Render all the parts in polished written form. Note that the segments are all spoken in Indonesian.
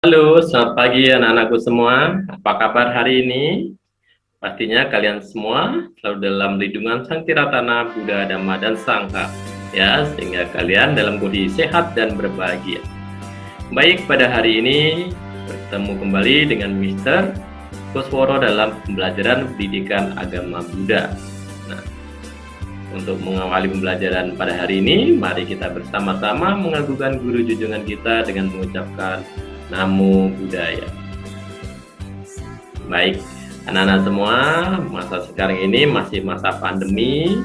Halo, selamat pagi anak-anakku semua. Apa kabar hari ini? Pastinya kalian semua selalu dalam lindungan Sang Tiratana, Buddha, Dhamma, dan Sangha, ya, sehingga kalian dalam kondisi sehat dan berbahagia. Baik, pada hari ini bertemu kembali dengan Mr. Kusworo dalam pembelajaran pendidikan agama Buddha. Nah, untuk mengawali pembelajaran pada hari ini, mari kita bersama-sama mengagungkan guru junjungan kita dengan mengucapkan Namo Buddhaya. Baik, anak-anak semua, masa sekarang ini masih masa pandemi,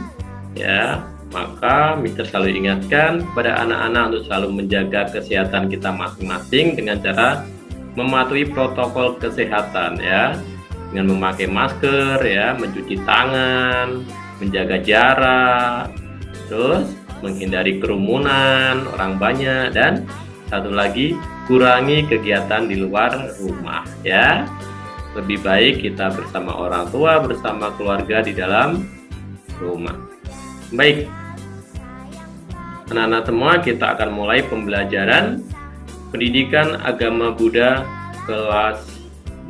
ya. Maka Mister selalu ingatkan kepada anak-anak untuk selalu menjaga kesehatan kita masing-masing dengan cara mematuhi protokol kesehatan, ya, dengan memakai masker, ya, mencuci tangan, menjaga jarak, terus menghindari kerumunan orang banyak, dan satu lagi, kurangi kegiatan di luar rumah, ya. Lebih baik kita bersama orang tua, bersama keluarga di dalam rumah. Baik, anak-anak semua, kita akan mulai pembelajaran pendidikan agama Buddha kelas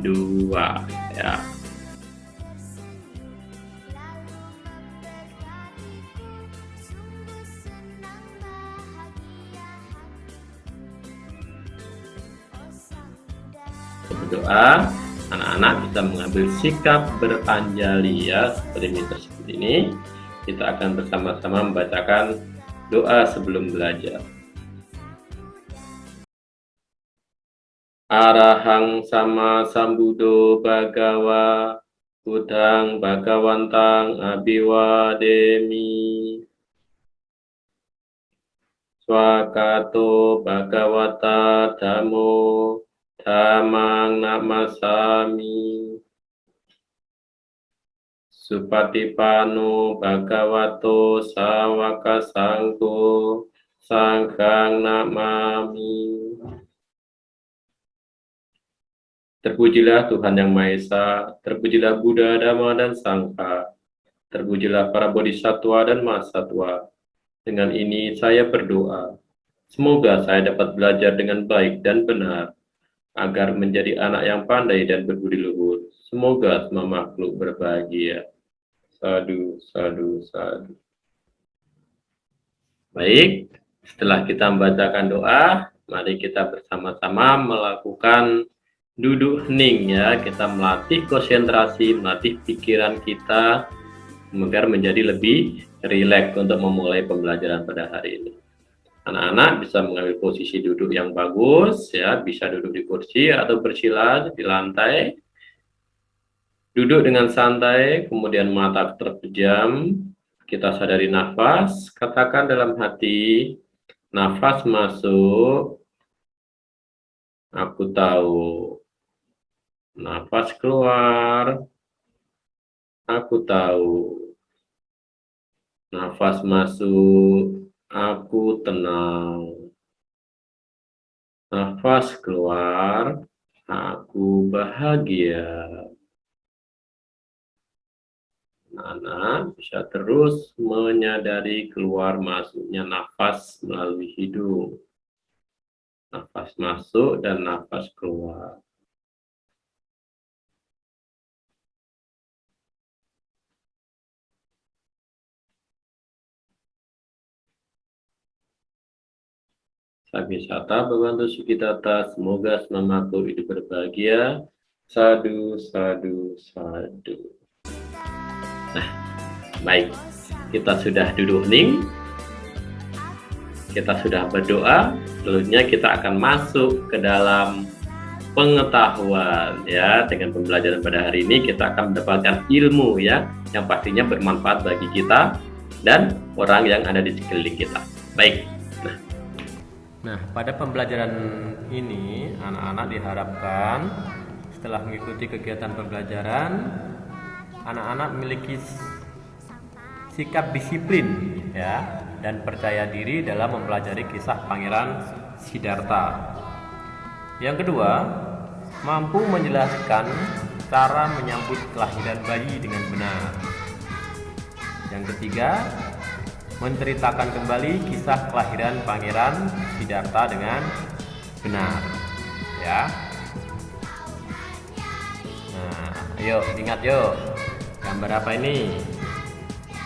2, ya. Berdoa, anak-anak bisa mengambil sikap beranjali, ya, seperti ini. Kita akan bersama-sama membacakan doa sebelum belajar. Arahang sama sambuddho bhagawa Buddhang bhagawantang abhiwademi. Swakato bhagavata dhammo dhammang namasami. Supatipano bhagavato sawaka sangho sanghang namami. Terpujilah Tuhan Yang Maha Esa, terpujilah Buddha, Dhamma, dan Sangha, terpujilah para bodhisattva dan mahasatwa. Dengan ini saya berdoa, semoga saya dapat belajar dengan baik dan benar, agar menjadi anak yang pandai dan berbudi luhur. Semoga semua makhluk berbahagia. Sadu, sadu, sadu. Baik, setelah kita membacakan doa, mari kita bersama-sama melakukan duduk hening, ya. Kita melatih konsentrasi, melatih pikiran kita agar menjadi lebih rileks untuk memulai pembelajaran pada hari ini. Anak-anak bisa mengambil posisi duduk yang bagus, ya, bisa duduk di kursi atau bersila di lantai. Duduk dengan santai, kemudian mata terpejam. Kita sadari nafas, katakan dalam hati, nafas masuk, aku tahu. Nafas keluar, aku tahu. Nafas masuk, aku tenang. Nafas keluar, aku bahagia. Anak bisa terus menyadari keluar masuknya nafas melalui hidung. Nafas masuk dan nafas keluar. Sagisata Bhavantu Sukitata, semoga semua makhluk hidup berbahagia. Sadu, sadu, sadu. Nah, baik, kita sudah duduk hening, kita sudah berdoa, selanjutnya kita akan masuk ke dalam pengetahuan, ya. Dengan pembelajaran pada hari ini kita akan mendapatkan ilmu, ya, yang pastinya bermanfaat bagi kita dan orang yang ada di sekeliling kita. Baik. Nah, pada pembelajaran ini anak-anak diharapkan setelah mengikuti kegiatan pembelajaran, anak-anak memiliki sikap disiplin, ya, dan percaya diri dalam mempelajari kisah Pangeran Siddhartha. Yang kedua, mampu menjelaskan cara menyambut kelahiran bayi dengan benar. Yang ketiga, menceritakan kembali kisah kelahiran Pangeran Siddhartha dengan benar. ya. Nah, yuk ingat yuk, gambar apa ini?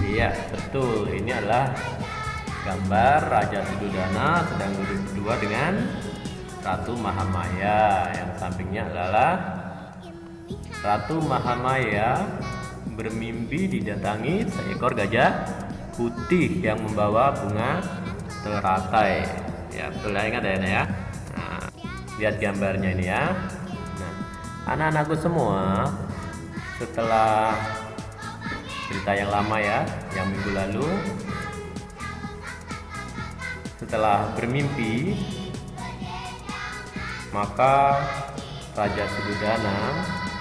Iya betul, ini adalah gambar Raja Sududana sedang duduk berdua dengan Ratu Mahamaya. Yang sampingnya adalah Ratu Mahamaya bermimpi didatangi seekor gajah putih yang membawa bunga teratai. Ya betul ya, ingat ya. Nah, lihat gambarnya ini ya. Nah, anak-anakku semua, setelah cerita yang lama ya, yang minggu lalu, setelah bermimpi, maka Raja Sududana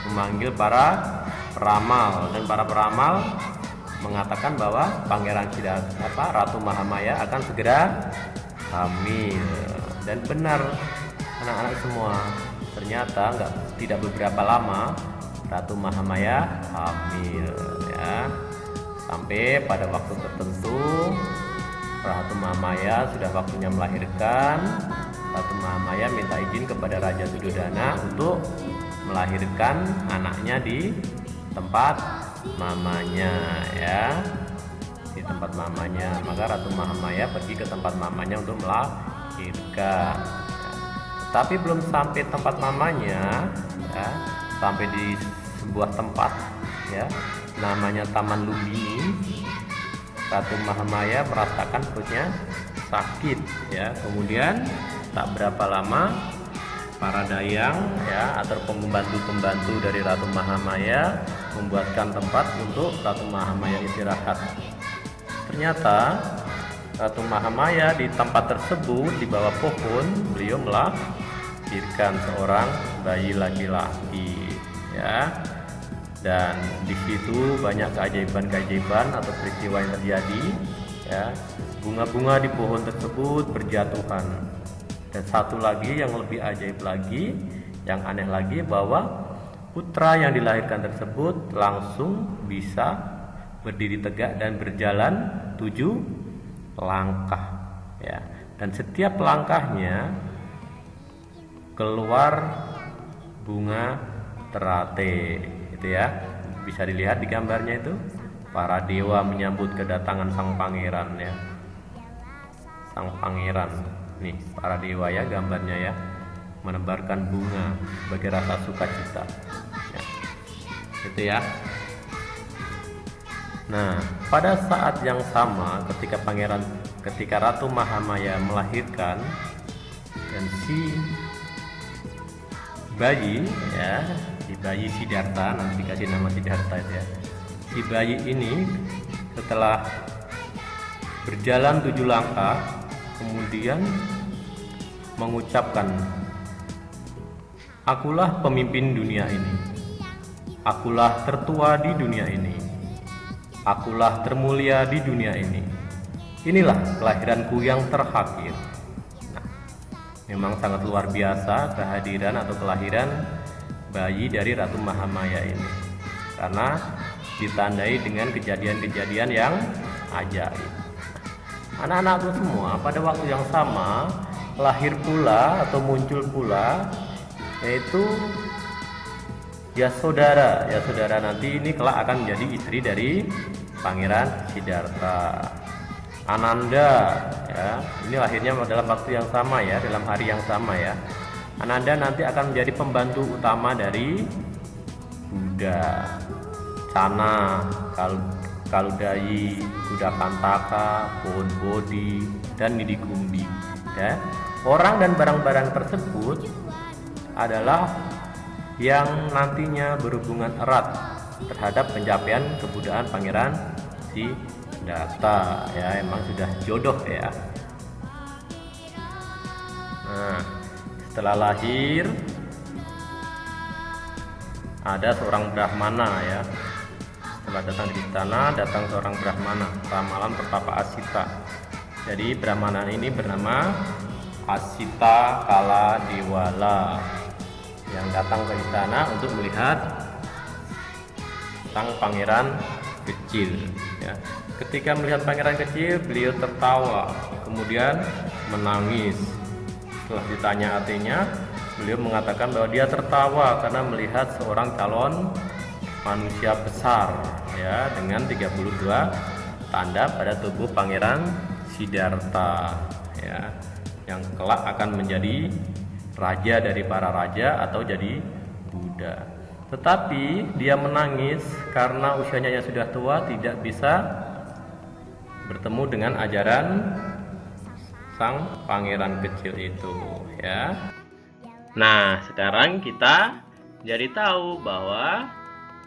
memanggil para peramal, dan para peramal mengatakan bahwa Pangeran Siddhartha, Ratu Mahamaya akan segera hamil. Dan benar anak-anak semua, ternyata tidak beberapa lama Ratu Mahamaya hamil ya. Sampai pada waktu tertentu Ratu Mahamaya sudah waktunya melahirkan. Ratu Mahamaya minta izin kepada Raja Sududana untuk melahirkan anaknya di tempat mamanya ya. Di tempat mamanya. Maka Ratu Mahamaya pergi ke tempat mamanya untuk melahirkan. Tapi belum sampai tempat mamanya ya, sampai di sebuah tempat ya namanya Taman Lumbini, Ratu Mahamaya merasakan perutnya sakit ya. Kemudian tak berapa lama para dayang ya atau pembantu-pembantu dari Ratu Mahamaya membuatkan tempat untuk Ratu Mahamaya istirahat. Ternyata Ratu Mahamaya di tempat tersebut, di bawah pohon, beliau melahirkan seorang bayi laki-laki ya. Dan di situ banyak keajaiban-keajaiban atau peristiwa yang terjadi ya. Bunga-bunga di pohon tersebut berjatuhan. Dan satu lagi yang lebih ajaib lagi, yang aneh lagi, bahwa putra yang dilahirkan tersebut langsung bisa berdiri tegak dan berjalan 7 langkah ya. Dan setiap langkahnya keluar bunga teratai itu ya. Bisa dilihat di gambarnya itu, para dewa menyambut kedatangan sang pangeran ya. Sang pangeran nih, para dewa ya gambarnya ya, menebarkan bunga sebagai rasa sukacita ya. Itu ya. Nah, pada saat yang sama ketika Ratu Mahamaya melahirkan, dan si bayi ya, si bayi Siddhartha, nanti dikasih nama Siddhartha itu ya. Si bayi ini setelah berjalan 7 langkah kemudian mengucapkan, "Akulah pemimpin dunia ini. Akulah tertua di dunia ini. Akulah termulia di dunia ini. Inilah kelahiranku yang terakhir." Nah, memang sangat luar biasa kehadiran atau kelahiran bayi dari Ratu Mahamaya ini, karena ditandai dengan kejadian-kejadian yang ajaib. Anak-anakku semua, pada waktu yang sama lahir pula atau muncul pula yaitu Yasodhara. Yasodhara nanti ini kelak akan menjadi istri dari Pangeran Siddhartha. Ananda ya, ini lahirnya dalam waktu yang sama ya, dalam hari yang sama ya. Ananda nanti akan menjadi pembantu utama dari Buddha. Cana, Kaludayi, Kuda Kantaka, pohon Bodhi, dan Nidikumbi ya. Orang dan barang-barang tersebut adalah yang nantinya berhubungan erat terhadap pencapaian kebudayaan Pangeran Siddhartha ya. Emang sudah jodoh ya. Nah, setelah lahir ada seorang Brahmana ya. Setelah datang di istana, datang seorang Brahmana, ramalan pertapa Asita. Jadi Brahmana ini bernama Asita Kaladewala, yang datang ke istana untuk melihat sang pangeran kecil ya. Ketika melihat pangeran kecil, beliau tertawa, kemudian menangis. Setelah ditanya artinya, beliau mengatakan bahwa dia tertawa karena melihat seorang calon manusia besar ya dengan 32 tanda pada tubuh Pangeran Siddhartha ya, yang kelak akan menjadi raja dari para raja atau jadi Buddha. Tetapi dia menangis karena usianya yang sudah tua, tidak bisa bertemu dengan ajaran sang pangeran kecil itu ya. Nah, sekarang kita jadi tahu bahwa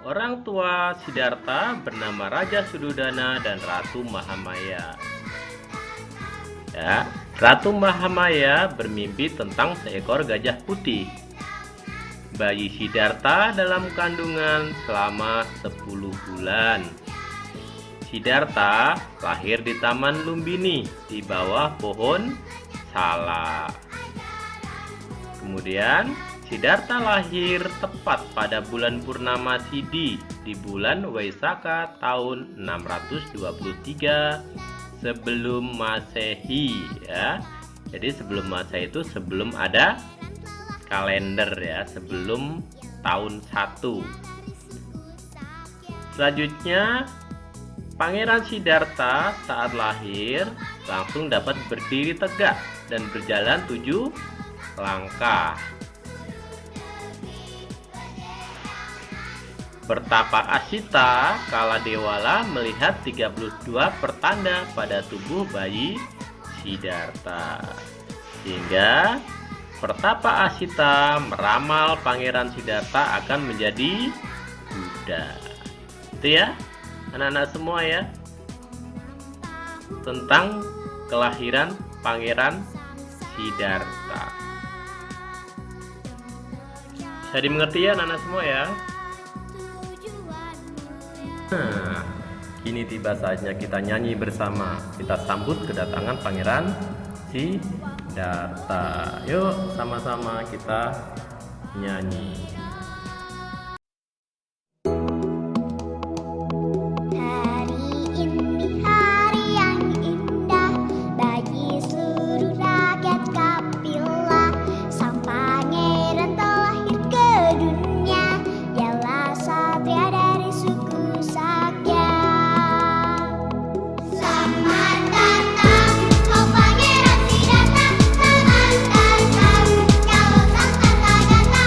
orang tua Siddhartha bernama Raja Sudodana dan Ratu Mahamaya. Ya, Ratu Mahamaya bermimpi tentang seekor gajah putih. Bayi Siddhartha dalam kandungan selama 10 bulan. Siddhartha lahir di Taman Lumbini di bawah pohon sala. Kemudian Siddhartha lahir tepat pada bulan purnama Sidhi di bulan Waisakha tahun 623 sebelum Masehi ya. Jadi sebelum Masehi itu sebelum ada kalender ya, sebelum tahun 1. Selanjutnya Pangeran Siddhartha saat lahir langsung dapat berdiri tegak dan berjalan 7 langkah. Pertapa Asita Kaladewala melihat 32 pertanda pada tubuh bayi Siddhartha, sehingga Pertapa Asita meramal Pangeran Siddhartha akan menjadi Buddha. Itu ya anak-anak semua ya, tentang kelahiran Pangeran Siddhartha. Bisa dimengerti ya anak-anak semua ya. Nah, kini tiba saatnya kita nyanyi bersama. Kita sambut kedatangan Pangeran Siddhartha. Yuk sama-sama kita nyanyi. Selamat datang, oh Pangeran Siddhartha. Selamat datang, kau Sang Tathagata.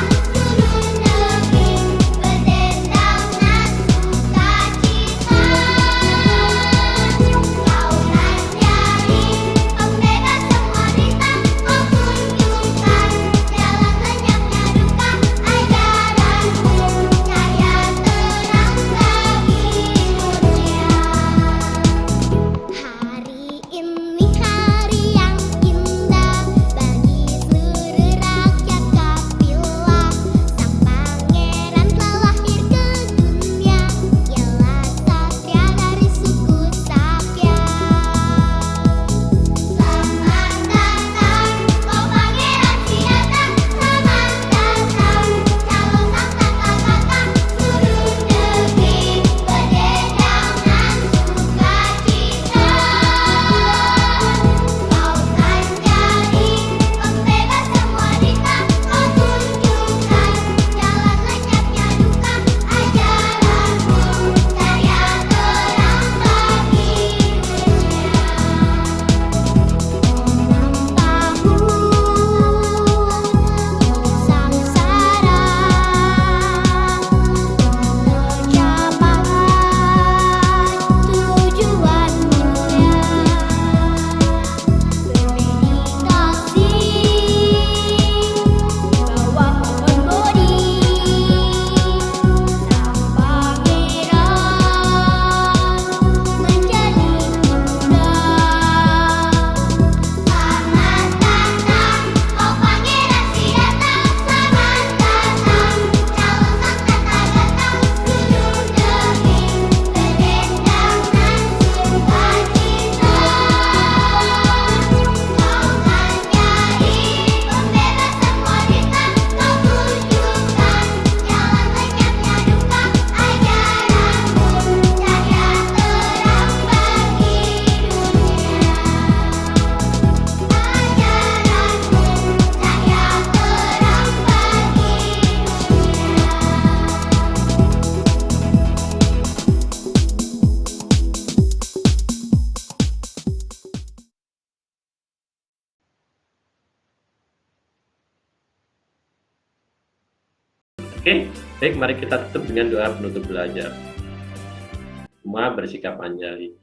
Oke, baik, mari kita tutup dengan doa penutup belajar. Semua bersikap anjali.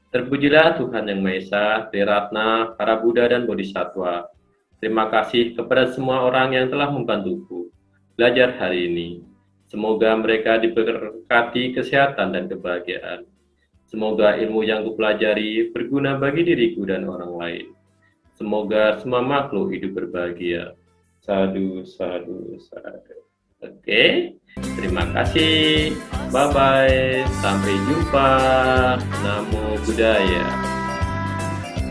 Terpujilah Tuhan Yang Maha Esa, Triratna, para Buddha dan Bodhisattva. Terima kasih kepada semua orang yang telah membantuku belajar hari ini. Semoga mereka diberkati kesehatan dan kebahagiaan. Semoga ilmu yang kupelajari berguna bagi diriku dan orang lain. Semoga semua makhluk hidup berbahagia. Sadu, sadu, sadu. Oke, terima kasih. Bye-bye. Sampai jumpa. Namo Buddhaya.